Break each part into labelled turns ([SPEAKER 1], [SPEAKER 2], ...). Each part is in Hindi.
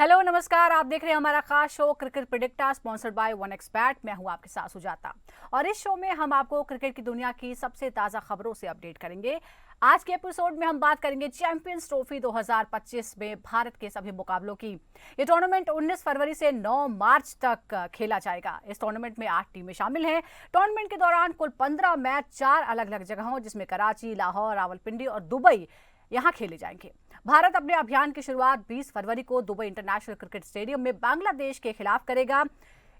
[SPEAKER 1] हेलो नमस्कार, आप देख रहे हैं हमारा खास show cricket predictor sponsored by one expert. मैं हूं आपके साथ सुजाता और इस शो में हम आपको क्रिकेट की दुनिया की सबसे ताज़ा खबरों से अपडेट करेंगे। आज के एपिसोड में हम बात करेंगे चैंपियंस ट्रॉफी 2025 में भारत के सभी मुकाबलों की। ये टूर्नामेंट 19 फरवरी से 9 मार्च तक खेला जाएगा। इस टूर्नामेंट में 8 टीमें शामिल हैं। टूर्नामेंट के दौरान कुल 15 मैच 4 अलग अलग जगहों जिसमें कराची, लाहौर, रावलपिंडी और दुबई यहां खेले जाएंगे। भारत अपने अभियान की शुरुआत 20 फरवरी को दुबई इंटरनेशनल क्रिकेट स्टेडियम में बांग्लादेश के खिलाफ करेगा।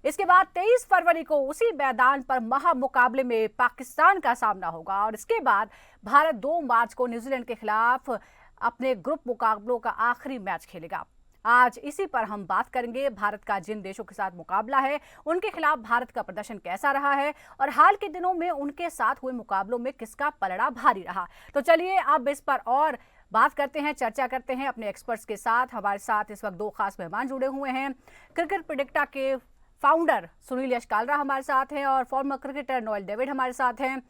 [SPEAKER 1] इसके बाद 23 फरवरी को उसी मैदान पर महामुकाबले में पाकिस्तान का सामना होगा और इसके बाद भारत 2 मार्च को न्यूजीलैंड के खिलाफ अपने ग्रुप मुकाबलों का आखिरी मैच खेलेगा। आज इसी पर हम बात करेंगे। भारत का जिन देशों के साथ मुकाबला है उनके खिलाफ भारत का प्रदर्शन कैसा रहा है और हाल के दिनों में उनके साथ हुए मुकाबलों में किसका पलड़ा भारी रहा। तो चलिए अब इस पर और बात करते हैं, चर्चा करते हैं अपने एक्सपर्ट्स के साथ। हमारे साथ इस वक्त 2 खास मेहमान जुड़े हुए हैं। क्रिकेट प्रेडिक्टर के फाउंडर सुनील यशकालरा हमारे साथ हैं और फॉर्मर क्रिकेटर नोएल डेविड हमारे साथ हैं।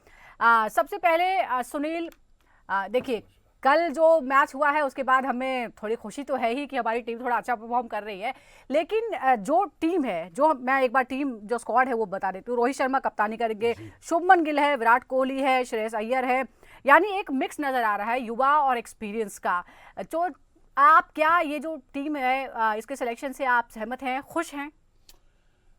[SPEAKER 1] सबसे पहले सुनील, देखिए कल जो मैच हुआ है उसके बाद हमें थोड़ी खुशी तो है ही कि हमारी टीम थोड़ा अच्छा परफॉर्म कर रही है, लेकिन जो टीम है, जो मैं एक बार टीम जो स्क्वाड है वो बता देती हूँ। रोहित शर्मा कप्तानी करेंगे, शुभमन गिल है, विराट कोहली है, श्रेयस अय्यर है, यानी एक मिक्स नजर आ रहा है युवा और एक्सपीरियंस का। तो आप क्या ये जो टीम है इसके सिलेक्शन से आप सहमत हैं, खुश हैं?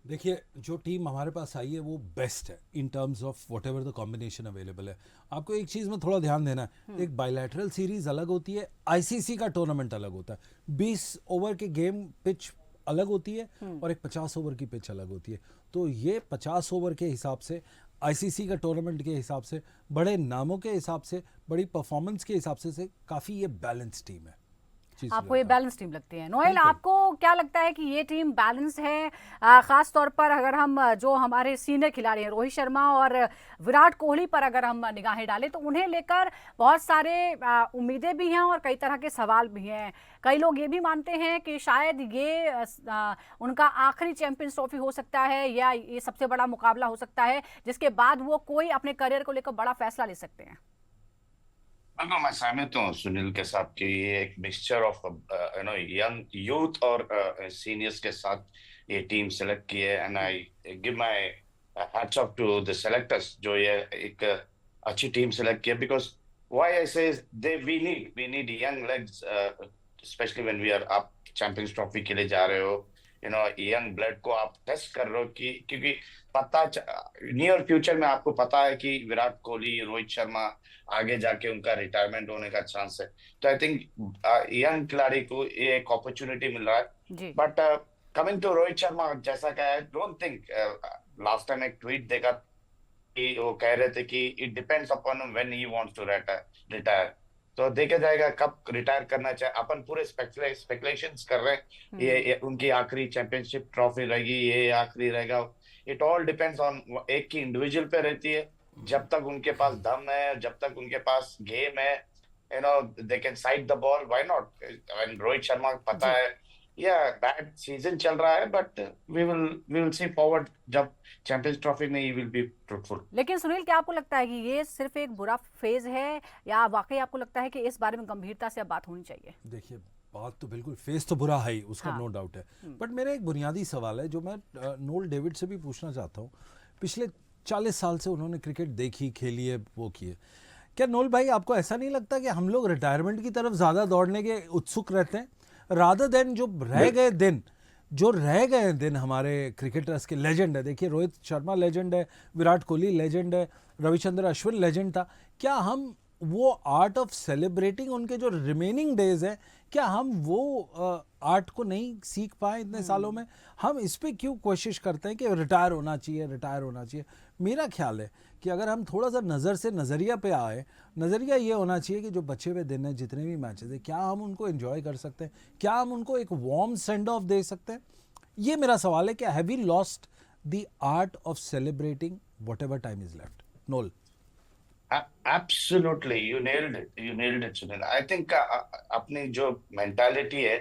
[SPEAKER 2] देखिए, जो टीम हमारे पास आई है वो बेस्ट है in terms of what ever the combination available है। आपको एक चीज़ में थोड़ा ध्यान देना है, एक बायलैटरल सीरीज अलग होती है, आईसीसी का टूर्नामेंट अलग होता है। 20 ओवर के गेम पिच अलग होती है और एक 50 ओवर की पिच अलग होती है। तो ये 50 ओवर के हिसाब से, आईसीसी का टूर्नामेंट के हिसाब से, बड़े नामों के हिसाब से, बड़ी परफॉर्मेंस के हिसाब से काफ़ी ये बैलेंस टीम है।
[SPEAKER 1] आपको ये बैलेंस टीम लगती है? नोएल, आपको क्या लगता है कि ये टीम बैलेंस है? खास तौर पर अगर हम जो हमारे सीनियर खिलाड़ी हैं रोहित शर्मा और विराट कोहली पर अगर हम निगाहें डालें तो उन्हें लेकर बहुत सारे उम्मीदें भी हैं और कई तरह के सवाल भी हैं। कई लोग ये भी मानते हैं कि शायद ये उनका आखिरी चैंपियंस ट्रॉफी हो सकता है या ये सबसे बड़ा मुकाबला हो सकता है जिसके बाद वो कोई अपने करियर को लेकर बड़ा फैसला ले सकते हैं।
[SPEAKER 3] बिल्कुल, मैं सहमत हूँ सुनील के साथ कि ये एक मिक्सचर ऑफ यंग यूथ और सीनियर्स के साथ ये टीम सेलेक्ट की है। And I give my hats off to the selectors जो ये एक अच्छी टीम सेलेक्ट किया। Because why I say they we need young legs, specially when we are आप चैंपियंस ट्रॉफी के लिए जा रहे हो। यंग ब्लड को आप टेस्ट कर रहे हो कि क्योंकि नियर फ्यूचर में आपको पता है कि विराट कोहली, रोहित शर्मा आगे जाके उनका रिटायरमेंट होने का चांस है। तो आई थिंक यंग खिलाड़ी को ये एक अपॉर्चुनिटी मिल रहा है। But coming to Rohit Sharma, जैसा कहा है, डोंट थिंक, लास्ट टाइम एक ट्वीट देखा कि वो कह रहे थे कि it depends upon when he wants to retire. तो देखा जाएगा कब रिटायर करना चाहे। अपन पूरे स्पेकुलेशंस कर रहे हैं, ये उनकी आखिरी चैंपियनशिप ट्रॉफी रहेगी, ये आखिरी रहेगा। इट ऑल डिपेंड्स ऑन एक की इंडिविजुअल पे रहती है। जब तक उनके पास दम है, जब तक उनके पास गेम है, they can side the ball, why not. Rohit Sharma पता है या बैड सीजन चल रहा है, but we will see forward जब चैंपियंस ट्रॉफी में ही विल बी फ्रूटफुल।
[SPEAKER 1] लेकिन सुनील, क्या आपको लगता है कि ये सिर्फ एक बुरा फेज है या वाकई आपको लगता है कि इस बारे में गंभीरता से अब बात होनी चाहिए?
[SPEAKER 2] देखिए, बात तो बिल्कुल फेस तो बुरा है ही, उसका
[SPEAKER 1] हाँ।
[SPEAKER 2] नो डाउट है। बट मेरा एक बुनियादी सवाल है जो मैं नोएल डेविड से भी पूछना चाहता हूँ। पिछले 40 साल से उन्होंने क्रिकेट देखी, खेली है, वो की है। क्या नोएल भाई, आपको ऐसा नहीं लगता कि हम लोग रिटायरमेंट की तरफ ज़्यादा दौड़ने के उत्सुक रहते हैं रादर देन जो रह गए दिन हमारे क्रिकेटर्स के? लेजेंड है, देखिए रोहित शर्मा लेजेंड है, विराट कोहली लेजेंड है, रविचंद्र अश्विन लेजेंड था। क्या हम वो आर्ट ऑफ सेलिब्रेटिंग उनके जो रिमेनिंग डेज है, क्या हम वो आर्ट को नहीं सीख पाए इतने सालों में? हम इस पे क्यों कोशिश करते हैं कि रिटायर होना चाहिए, रिटायर होना चाहिए? मेरा ख्याल है कि अगर हम थोड़ा सा नज़रिया पे आए, नज़रिया ये होना चाहिए कि जो बचे हुए दिन हैं, जितने भी मैचेस हैं, क्या हम उनको एंजॉय कर सकते हैं? क्या हम उनको एक वार्म सेंड ऑफ दे सकते हैं? ये मेरा सवाल है कि have we lost the art of celebrating whatever time is left? नोल।
[SPEAKER 3] Absolutely, you nailed it, Sunil. I think अपनी जो मेंटालिटी है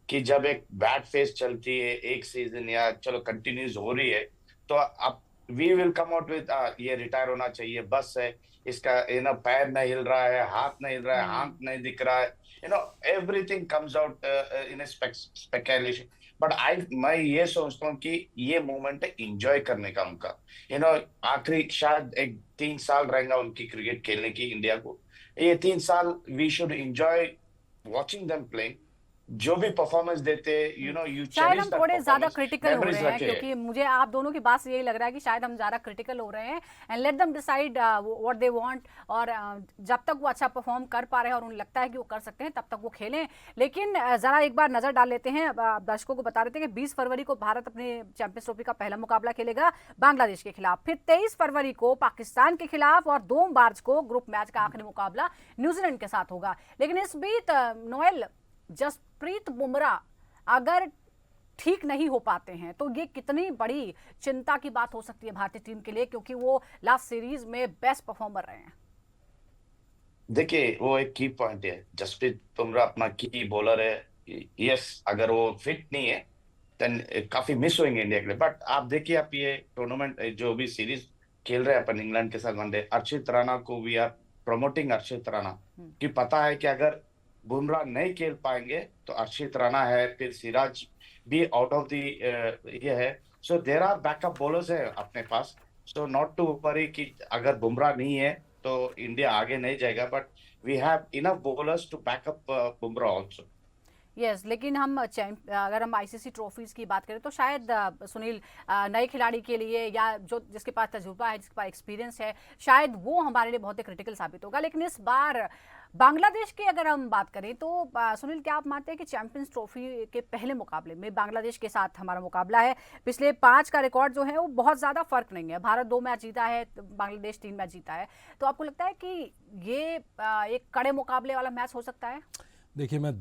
[SPEAKER 3] कि जब एक बैड फेस चलती है एक सीजन या चलो कंटिन्यूस हो रही है, तो अब we will come out with ये रिटायर होना चाहिए, बस है इसका पैर नहीं हिल रहा है, हाथ नहीं हिल रहा है, आंख नहीं दिख रहा है, everything comes out in a speculation. But मैं ये सोचता हूँ कि ये मोमेंट है इंजॉय करने का उनका, आखिरी शायद एक 3 साल रहेगा उनकी क्रिकेट खेलने की इंडिया को। ये 3 साल we should enjoy watching them playing. जो भी परफॉर्मेंस देते, यू
[SPEAKER 1] शायद
[SPEAKER 3] चेरिश
[SPEAKER 1] हम
[SPEAKER 3] दैट
[SPEAKER 1] थोड़े ज्यादा
[SPEAKER 3] परफॉर्मेंस,
[SPEAKER 1] क्रिटिकल हो
[SPEAKER 3] मेमोरीज
[SPEAKER 1] रहे हैं,
[SPEAKER 3] रखे।
[SPEAKER 1] क्योंकि मुझे आप दोनों की बात से यही लग रहा है कि शायद हम ज्यादा क्रिटिकल हो रहे हैं। And let them decide what they want, और जब तक वो अच्छा परफॉर्म कर पा रहे हैं और उन्हें लगता है कि वो कर सकते हैं तब तक वो खेलें। लेकिन जरा एक बार नजर डाल लेते हैं, दर्शकों को बता रहे थे कि 20 फरवरी को भारत अपने चैंपियंस ट्रॉफी का पहला मुकाबला खेलेगा बांग्लादेश के खिलाफ, फिर 23 फरवरी को पाकिस्तान के खिलाफ, और 2 मार्च को ग्रुप मैच का आखिरी मुकाबला न्यूजीलैंड के साथ होगा। लेकिन इस बीच नोएल, जसप्रीत बुमराह अगर ठीक नहीं हो पाते हैं तो ये कितनी बड़ी चिंता की बात हो सकती है भारतीय टीम के लिए, क्योंकि वो लास्ट सीरीज में बेस्ट परफॉर्मर रहे हैं।
[SPEAKER 3] देखिए, वो एक की पॉइंट है, जसप्रीत बुमराह अपना की बॉलर है। यस, अगर वो फिट नहीं है देन काफी मिस होंगे इंडिया के लिए। बट आप देखिए, आप ये टूर्नामेंट जो भी सीरीज खेल रहे हैं अपन इंग्लैंड के साथ वनडे, अर्शित राणा को वी आर प्रमोटिंग अर्शित राणा, कि पता है कि अगर बुमराह नहीं खेल पाएंगे तो अर्शित राणा है, फिर सिराज भी आउट ऑफ द ये है। So there are backup bowlers है अपने पास। सो नॉट टू वरी कि अगर बुमराह नहीं है तो इंडिया आगे नहीं जाएगा, but we have enough bowlers to backup Bumrah also.
[SPEAKER 1] Yes, लेकिन हम अगर हम आईसीसी ट्रॉफीज की बात करें तो शायद सुनील, नए खिलाड़ी के लिए या जो जिसके पास तजुर्बा है, जिसके पास एक्सपीरियंस है, शायद वो हमारे लिए बहुत ही क्रिटिकल साबित होगा। लेकिन इस बार बांग्लादेश की अगर हम बात करें तो सुनील, क्या आप मानते हैं कि चैंपियंस ट्रॉफी के पहले मुकाबले में बांग्लादेश के साथ हमारा मुकाबला है, पिछले 5 का रिकॉर्ड जो है वो बहुत ज़्यादा फर्क नहीं है, भारत 2 मैच जीता है, बांग्लादेश 3 मैच जीता है, तो आपको लगता है कि ये एक कड़े मुकाबले वाला मैच हो सकता है?
[SPEAKER 2] देखिए,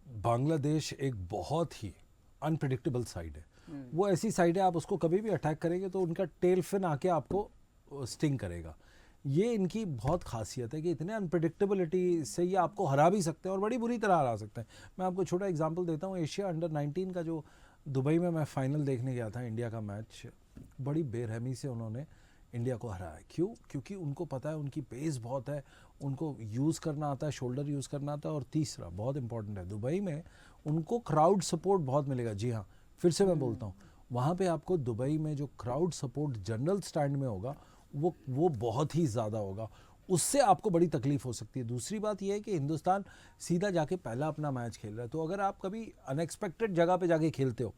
[SPEAKER 2] बांग्लादेश एक बहुत ही अनप्रिडिक्टेबल साइड है। वो ऐसी साइड है, आप उसको कभी भी अटैक करेंगे तो उनका टेल फिन आके आपको स्टिंग करेगा। ये इनकी बहुत खासियत है कि इतने अनप्रिडिक्टेबिलिटी से ये आपको हरा भी सकते हैं और बड़ी बुरी तरह हरा सकते हैं। मैं आपको छोटा एग्जांपल देता हूँ, एशिया अंडर 19 का जो दुबई में मैं फाइनल देखने गया था इंडिया का मैच, बड़ी बेरहमी से उन्होंने इंडिया को हराया। क्यों? क्योंकि उनको पता है उनकी पेस बहुत है, उनको यूज़ करना आता है, शोल्डर यूज़ करना आता है, और तीसरा बहुत इंपॉर्टेंट है, दुबई में उनको क्राउड सपोर्ट बहुत मिलेगा। जी हाँ, फिर से मैं बोलता हूँ, वहाँ पे आपको दुबई में जो क्राउड सपोर्ट जनरल स्टैंड में होगा वो बहुत ही ज़्यादा होगा, उससे आपको बड़ी तकलीफ हो सकती है। दूसरी बात यह है कि हिंदुस्तान सीधा जाके पहला अपना मैच खेल रहा है, तो अगर आप कभी अनएक्सपेक्टेड जगह पे जाके खेलते हो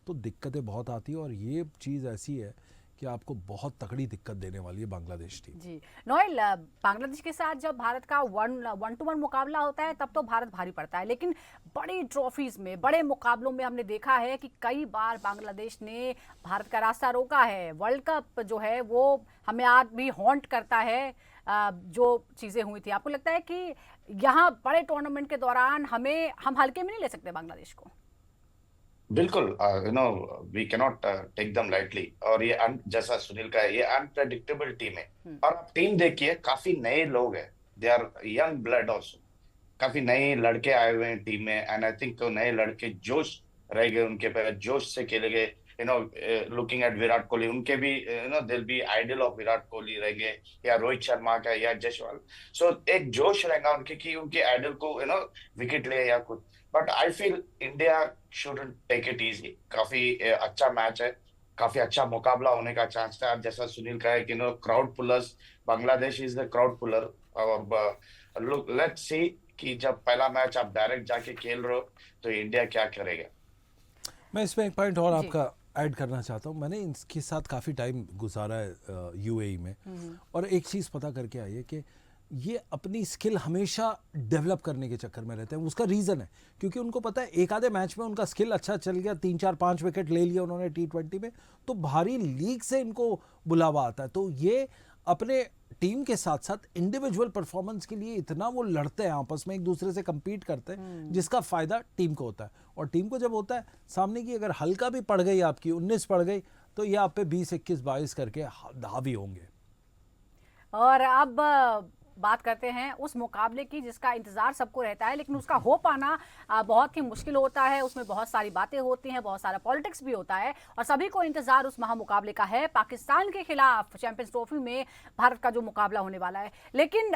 [SPEAKER 2] तो दिक्कतें बहुत आती है, और ये चीज़ ऐसी है कि आपको बहुत तगड़ी दिक्कत देने वाली है बांग्लादेश टीम।
[SPEAKER 1] जी नोएल, बांग्लादेश के साथ जब भारत का 1-1 मुकाबला होता है तब तो भारत भारी पड़ता है, लेकिन बड़ी ट्रॉफीज में, बड़े मुकाबलों में हमने देखा है कि कई बार बांग्लादेश ने भारत का रास्ता रोका है। वर्ल्ड कप जो है वो हमें आज भी हॉन्ट करता है, जो चीज़ें हुई थी। आपको लगता है कि यहाँ बड़े टूर्नामेंट के दौरान हम हल्के में नहीं ले सकते बांग्लादेश को?
[SPEAKER 3] बिल्कुल, we cannot take them lightly. और ये जैसा सुनील का है, ये अनप्रेडिक्टेबल टीम है। और आप टीम देखिए, काफी नए लोग हैं, they are young blood also, काफी नए लड़के आए हुए हैं टीम में। एंड आई थिंक नए लड़के जोश रह गए, उनके पे जोश से खेले गए। लुकिंग एट विराट कोहली, उनके भी दिल भी आइडल ऑफ विराट कोहली रहेंगे, या रोहित शर्मा का, या जयसवाल। सो एक जोश रहेगा उनके कि उनके आइडल को विकेट ले या कुछ। But I feel India shouldn't take it easy. काफी अच्छा मैच है, काफी अच्छा मुकाबला होने का चांस था। जैसा सुनील का है कि crowd pullers, Bangladesh is the crowd puller. और लुक, लेट्स सी कि जब पहला मैच आप डायरेक्ट जाके खेल रहे हो तो इंडिया क्या करेगा।
[SPEAKER 2] मैं इसमें एक पॉइंट और आपका ऐड करना चाहता हूँ। मैंने इनके साथ काफ़ी टाइम गुजारा है यूएई में, और एक चीज़ पता करके आई है कि ये अपनी स्किल हमेशा डेवलप करने के चक्कर में रहते हैं। उसका रीज़न है क्योंकि उनको पता है एक आधे मैच में उनका स्किल अच्छा चल गया, 3-4-5 विकेट ले लिया उन्होंने T20 में, तो भारी लीग से इनको बुलावा आता है। तो ये अपने टीम के साथ साथ इंडिविजुअल परफॉर्मेंस के लिए इतना वो लड़ते हैं, आपस में एक दूसरे से compete करते हैं, जिसका फ़ायदा टीम को होता है। और टीम को जब होता है सामने की अगर हल्का भी पड़ गई, आपकी 19 पड़ गई, तो ये आप पे 20-21-22 करके हावी होंगे।
[SPEAKER 1] और अब बात करते हैं उस मुकाबले की जिसका इंतजार सबको रहता है, लेकिन उसका हो पाना बहुत ही मुश्किल होता है। उसमें बहुत सारी बातें होती हैं, बहुत सारा पॉलिटिक्स भी होता है, और सभी को इंतजार उस महामुकाबले का है, पाकिस्तान के खिलाफ चैंपियंस ट्रॉफी में भारत का जो मुकाबला होने वाला है। लेकिन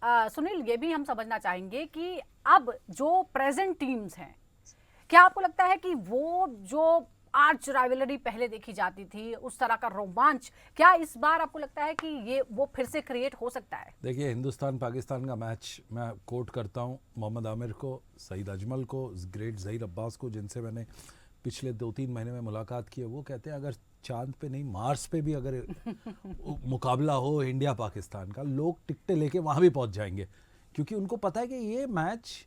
[SPEAKER 1] सुनील, ये भी हम समझना चाहेंगे कि अब जो प्रेजेंट टीम्स हैं, क्या आपको लगता है कि वो जो आर्च राइवलरी पहले देखी जाती थी, उस तरह का रोमांच, क्या इस बार आपको लगता है कि ये वो फिर से क्रिएट हो सकता है?
[SPEAKER 2] देखिए, हिंदुस्तान पाकिस्तान का मैच मैं कोट करता हूँ मोहम्मद आमिर को, सईद अजमल को, ग्रेट ज़हीर अब्बास को, जिनसे मैंने पिछले 2-3 महीने में मुलाकात की है। वो कहते हैं अगर चांद पे नहीं मार्स पे भी अगर मुकाबला हो इंडिया पाकिस्तान का, लोग टिकटें लेके वहाँ भी पहुँच जाएंगे, क्योंकि उनको पता है कि ये मैच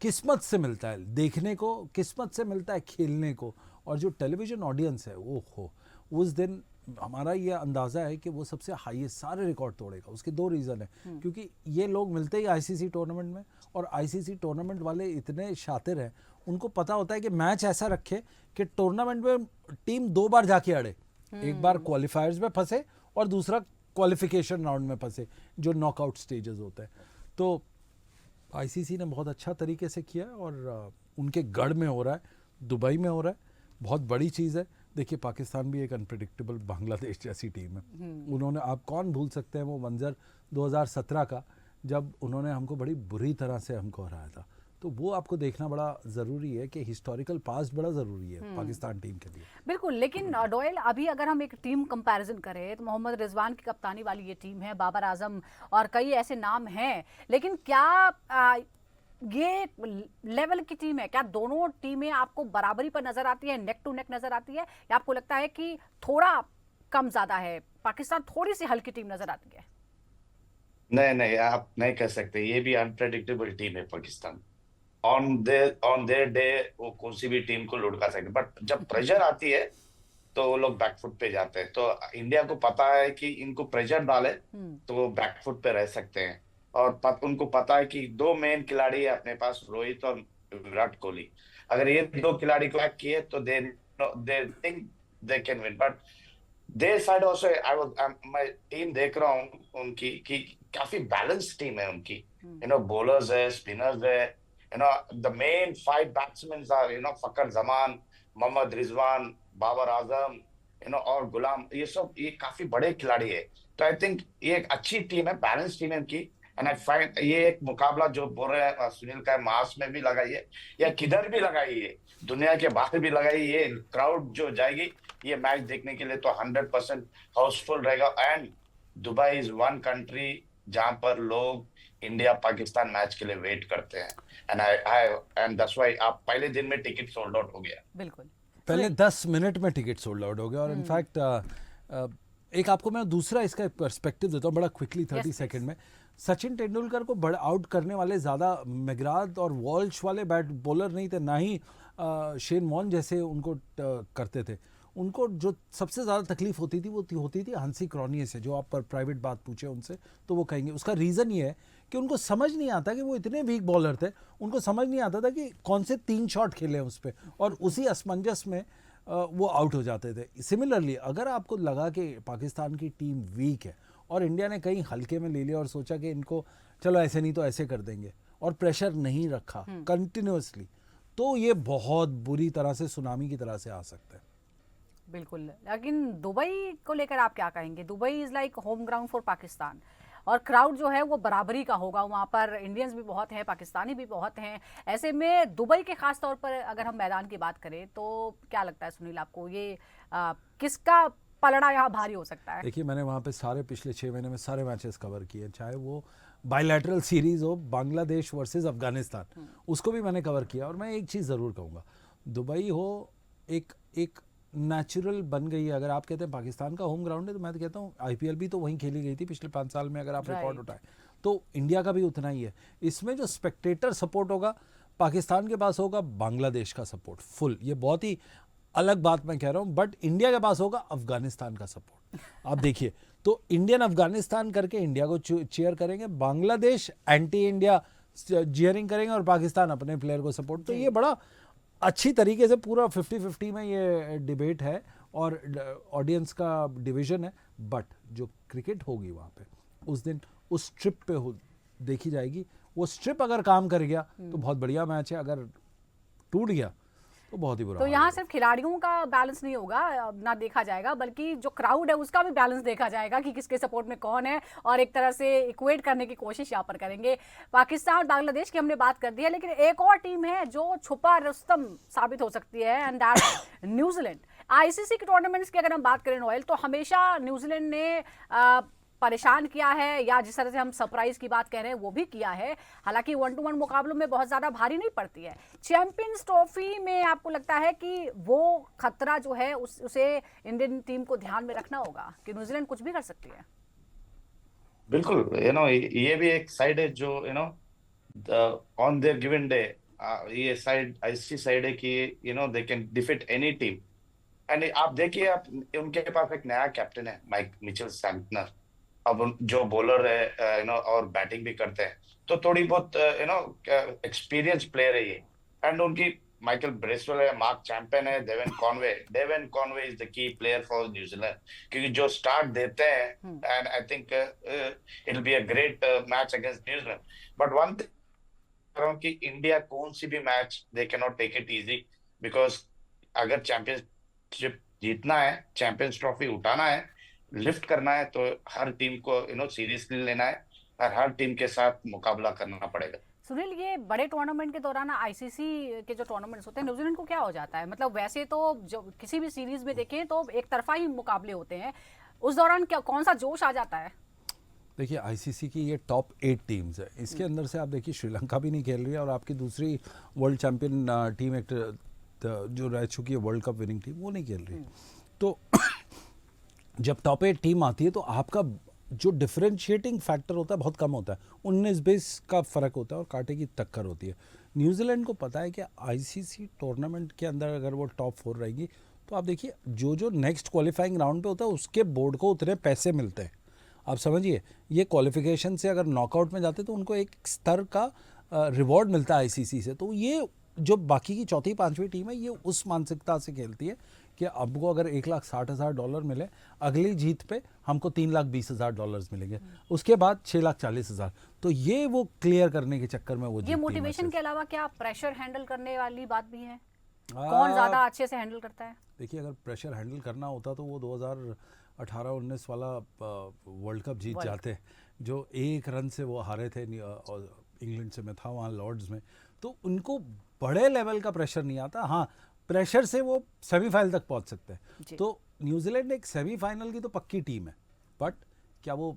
[SPEAKER 2] किस्मत से मिलता है देखने को, किस्मत से मिलता है खेलने को। और जो टेलीविज़न ऑडियंस है वो हो, उस दिन हमारा ये अंदाज़ा है कि वो सबसे हाईएस्ट सारे रिकॉर्ड तोड़ेगा। उसके 2 रीज़न है, क्योंकि ये लोग मिलते ही आईसीसी टूर्नामेंट में, और आईसीसी टूर्नामेंट वाले इतने शातिर हैं, उनको पता होता है कि मैच ऐसा रखे कि टूर्नामेंट में टीम 2 बार जाके अड़े, एक बार क्वालिफायर्स में फंसे और दूसरा क्वालिफिकेशन राउंड में फंसे, जो नॉकआउट स्टेजेस होते हैं। तो आईसीसी ने बहुत अच्छा तरीके से किया है, और उनके गढ़ में हो रहा है, दुबई में हो रहा है, बहुत बड़ी चीज़ है। देखिए, पाकिस्तान भी एक अनप्रेडिक्टेबल बांग्लादेश जैसी टीम है। उन्होंने, आप कौन भूल सकते हैं वो मंजर 2017 का, जब उन्होंने हमको बड़ी बुरी तरह से हमको हराया था। तो वो आपको देखना बड़ा ज़रूरी है कि हिस्टोरिकल पास्ट बड़ा ज़रूरी है पाकिस्तान टीम के लिए।
[SPEAKER 1] बिल्कुल, लेकिन डोयल, अभी अगर हम एक टीम कंपैरिजन करें तो मोहम्मद रिजवान की कप्तानी वाली ये टीम है, बाबर आजम और कई ऐसे नाम हैं, लेकिन क्या ये लेवल की टीम है? क्या दोनों टीमें आपको बराबरी पर नजर आती है, नेक टू नेक नजर आती है, या आपको लगता है कि थोड़ा कम ज्यादा है, पाकिस्तान थोड़ी सी हल्की टीम नजर आती है?
[SPEAKER 3] नहीं नहीं, आप नहीं कह सकते, ये भी अनप्रेडिक्टेबल टीम है पाकिस्तान। ऑन देयर डे वो कौन सी भी टीम को लुढ़का सकते, बट जब प्रेशर आती है तो वो लोग बैकफुट पे जाते हैं। तो इंडिया को पता है कि इनको प्रेशर डाले तो वो बैकफुट पे रह सकते हैं, और उनको पता है कि 2 मेन खिलाड़ी है अपने पास, रोहित और विराट कोहली। अगर ये 2 खिलाड़ी को हैक किए तो they think they can win. But their side also मैं टीम देख रहा हूँ उनकी कि काफी बैलेंस टीम है उनकी। बॉलर्स है, स्पिनर्स है, the main 5 batsman are Fakhar Zaman, Mohammad Rizwan, Babar Azam, और गुलाम, ये सब ये काफी बड़े खिलाड़ी है। तो आई थिंक ये एक अच्छी टीम है, बैलेंस टीम है इनकी। एंड आई फाइंड ये एक मुकाबला जो बोल रहे हैं सुनील का, मार्स में भी लगाइए या किधर भी लगाइए, दुनिया के बाहर भी लगाइए, क्राउड जो जाएगी ये मैच देखने के लिए तो 100% हाउसफुल रहेगा। And Dubai is one country जहां पर लोग इंडिया पाकिस्तान मैच के लिए वेट करते हैं। एंड दैट्स व्हाई आप पहले दिन में टिकट सोल्ड आउट हो गया।
[SPEAKER 1] बिल्कुल,
[SPEAKER 2] पहले 10 मिनट में टिकट सोल्ड आउट हो गया। और इनफैक्ट एक आपको मैं दूसरा इसका पर्सपेक्टिव देता हूँ बड़ा क्विकली, 30 सेकंड में। सचिन तेंदुलकर को बड़ा आउट करने वाले ज़्यादा मैकग्राथ और वॉल्श वाले बैट बॉलर नहीं थे, ना ही शेन वॉर्न जैसे उनको करते थे। उनको जो सबसे ज़्यादा तकलीफ होती थी वो होती थी हंसी क्रॉनिये से। जो आप पर प्राइवेट बात पूछे उनसे तो वो कहेंगे उसका रीज़न ये है कि उनको समझ नहीं आता कि वो इतने वीक बॉलर थे, उनको समझ नहीं आता था कि कौन से 3 शॉट खेले उस पर, और उसी असमंजस में वो आउट हो जाते थे। सिमिलरली अगर आपको लगा कि पाकिस्तान की टीम वीक है और इंडिया ने कहीं हल्के में ले लिया और सोचा कि इनको चलो ऐसे नहीं तो ऐसे कर देंगे, और प्रेशर नहीं रखा कंटिन्यूसली, तो ये बहुत बुरी तरह से सुनामी की तरह से आ सकता है।
[SPEAKER 1] बिल्कुल, लेकिन दुबई को लेकर आप क्या कहेंगे? Dubai is like home ground for Pakistan, और क्राउड जो है वो बराबरी का होगा, वहाँ पर इंडियंस भी बहुत हैं, पाकिस्तानी भी बहुत हैं। ऐसे में दुबई के खास तौर पर अगर हम मैदान की बात करें तो क्या लगता है सुनील आपको, ये किसका पलड़ा यहाँ भारी हो सकता है?
[SPEAKER 2] देखिए, मैंने वहाँ पे सारे पिछले 6 महीने में सारे मैचेस कवर किए, चाहे वो बायलैटरल सीरीज़ हो, बांग्लादेश वर्सेस अफगानिस्तान, उसको भी मैंने कवर किया। और मैं एक चीज़ ज़रूर कहूँगा, दुबई हो एक नेचुरल बन गई है। अगर आप कहते हैं पाकिस्तान का होम ग्राउंड है, तो मैं तो कहता हूँ आईपीएल भी तो वहीं खेली गई थी पिछले 5 साल में, अगर आप रिकॉर्ड उठाएं तो इंडिया का भी उतना ही है। इसमें जो स्पेक्टेटर सपोर्ट होगा पाकिस्तान के पास होगा, बांग्लादेश का सपोर्ट फुल, ये बहुत ही अलग बात मैं कह रहा हूँ, बट इंडिया के पास होगा अफगानिस्तान का सपोर्ट। आप देखिए, तो इंडियन अफगानिस्तान करके इंडिया को चीयर करेंगे, बांग्लादेश एंटी इंडिया चीयरिंग करेंगे, और पाकिस्तान अपने प्लेयर को सपोर्ट। तो ये बड़ा अच्छी तरीके से पूरा 50-50 में ये डिबेट है और ऑडियंस का डिवीजन है। बट जो क्रिकेट होगी वहाँ पे उस दिन उस स्ट्रिप पे देखी जाएगी। वो स्ट्रिप अगर काम कर गया तो बहुत बढ़िया मैच है, अगर टूट गया तो बहुत ही बुरा
[SPEAKER 1] तो
[SPEAKER 2] हाल
[SPEAKER 1] यहाँ
[SPEAKER 2] होगा।
[SPEAKER 1] सिर्फ खिलाड़ियों का बैलेंस नहीं होगा, ना देखा जाएगा, बल्कि जो क्राउड है उसका भी बैलेंस देखा जाएगा कि किसके सपोर्ट में कौन है, और एक तरह से इक्वेट करने की कोशिश यहाँ पर करेंगे। पाकिस्तान बांग्लादेश की हमने बात कर दी है, लेकिन एक और टीम है जो छुपा रुस्तम साबित हो सकती है, एंड दैट न्यूजीलैंड। आईसीसी के टूर्नामेंट्स की अगर हम बात करें नोएल, तो हमेशा न्यूजीलैंड ने परेशान किया है, या जिस तरह से हम सरप्राइज की बात कह रहे हैं वो भी किया है। हालांकि 1-to-1 मुकाबलों में बहुत ज्यादा भारी नहीं पड़ती है। चैंपियंस ट्रॉफी में आपको लगता है कि वो खतरा जो है उसे इंडियन टीम को ध्यान में रखना होगा कि न्यूजीलैंड कुछ भी कर सकती है?
[SPEAKER 3] बिल्कुल, ये भी एक साइड है जो ऑन देयर गिवन डे, ये साइड ऐसी साइड है कि they can defeat any team. And आप देखिए, आप उनके पास एक नया कैप्टन है, माइक मिचेल सैंटनर। अब जो बॉलर है और बैटिंग भी करते हैं, तो थोड़ी बहुत एक्सपीरियंस प्लेयर है ये। एंड उनकी माइकल ब्रेसवेल है, मार्क चैंपियन है, Devon Conway is the key player for New Zealand, क्योंकि जो स्टार्ट देते हैं, and I think it will be a great match against New Zealand. But one thing कि इंडिया कौन सी भी match they can not take it easy, because अगर चैंपियनशिप जीतना है, चैंपियंस ट्रॉफी उठाना है, लिफ्ट करना है, तो हर टीम को सीरियसली लेना है और हर टीम के साथ मुकाबला करना पड़ेगा।
[SPEAKER 1] सुनील, ये बड़े टूर्नामेंट के दौरान आईसीसी के जो टूर्नामेंट्स होते हैं, न्यूजीलैंड को क्या हो जाता है? मतलब वैसे तो जो किसी भी सीरीज में देखें तो एक तरफा ही मुकाबले होते हैं, उस दौरान क्या कौन सा जोश आ जाता है?
[SPEAKER 2] देखिए, आईसीसी की ये टॉप 8 टीम्स है, इसके अंदर से आप देखिए श्रीलंका भी नहीं खेल रही है, और आपकी दूसरी वर्ल्ड चैंपियन टीम एक जो रह चुकी है वर्ल्ड कप विनिंग टीम, वो नहीं खेल रही। तो जब टॉप 8 टीम आती है तो आपका जो डिफरेंशिएटिंग फैक्टर होता है बहुत कम होता है, 19-20 का फ़र्क होता है और कांटे की टक्कर होती है। न्यूजीलैंड को पता है कि आईसीसी टूर्नामेंट के अंदर अगर वो टॉप 4 रहेगी, तो आप देखिए जो नेक्स्ट क्वालिफाइंग राउंड पे होता है उसके बोर्ड को उतने पैसे मिलते हैं। आप समझिए, ये क्वालिफिकेशन से अगर नॉकआउट में जाते तो उनको एक स्तर का रिवॉर्ड मिलता है आईसीसी से। तो ये जो बाकी की चौथी पांचवी टीम है, ये उस मानसिकता से खेलती है कि हमको अगर $1,60,000 मिले, अगली जीत पे हमको $3,20,000 मिलेंगे, उसके बाद $6,40,000। तो ये वो क्लियर करने के चक्कर में वो
[SPEAKER 1] ये
[SPEAKER 2] जीतती है
[SPEAKER 1] मोटिवेशन
[SPEAKER 2] मैचेस।
[SPEAKER 1] के अलावा क्या प्रेशर हैंडल करने वाली बात भी है? कौन ज्यादा अच्छे से हैंडल करता है?
[SPEAKER 2] देखिए, अगर प्रेशर हैंडल करना होता तो वो 2018-19 वाला वर्ल्ड कप जीत जाते, जो 1 रन से वो हारे थे इंग्लैंड से। मैं था वहाँ लॉर्ड्स में, तो उनको बड़े लेवल का प्रेशर नहीं आता। हाँ, प्रेशर से वो सेमीफाइनल तक पहुंच सकते हैं। तो न्यूजीलैंड एक सेमीफाइनल की तो पक्की टीम है, बट क्या वो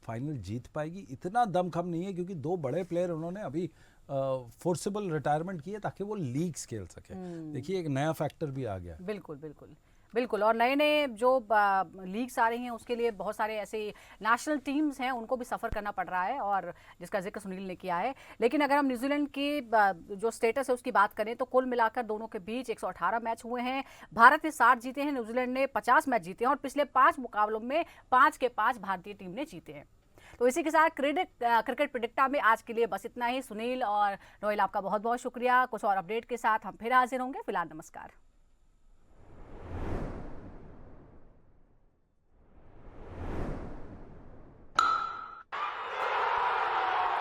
[SPEAKER 2] फाइनल जीत पाएगी? इतना दमखम नहीं है, क्योंकि 2 बड़े प्लेयर उन्होंने अभी फोर्सेबल रिटायरमेंट किए ताकि वो लीग्स खेल सके। देखिए, एक नया फैक्टर भी आ गया।
[SPEAKER 1] बिल्कुल बिल्कुल बिल्कुल। और नए नए जो लीग्स आ रही हैं उसके लिए बहुत सारे ऐसे नेशनल टीम्स हैं, उनको भी सफ़र करना पड़ रहा है, और जिसका जिक्र सुनील ने किया है। लेकिन अगर हम न्यूजीलैंड की जो स्टेटस है उसकी बात करें, तो कुल मिलाकर दोनों के बीच 118 मैच हुए हैं। भारत ने 60 जीते हैं, न्यूजीलैंड ने 50 मैच जीते हैं, और पिछले 5 मुकाबलों में 5 के 5 भारतीय टीम ने जीते हैं। तो इसी के साथ क्रिकेट प्रेडिक्टा में आज के लिए बस इतना ही। सुनील और नोएल, आपका बहुत बहुत शुक्रिया। कुछ और अपडेट के साथ हम फिर हाजिर होंगे। फिलहाल नमस्कार।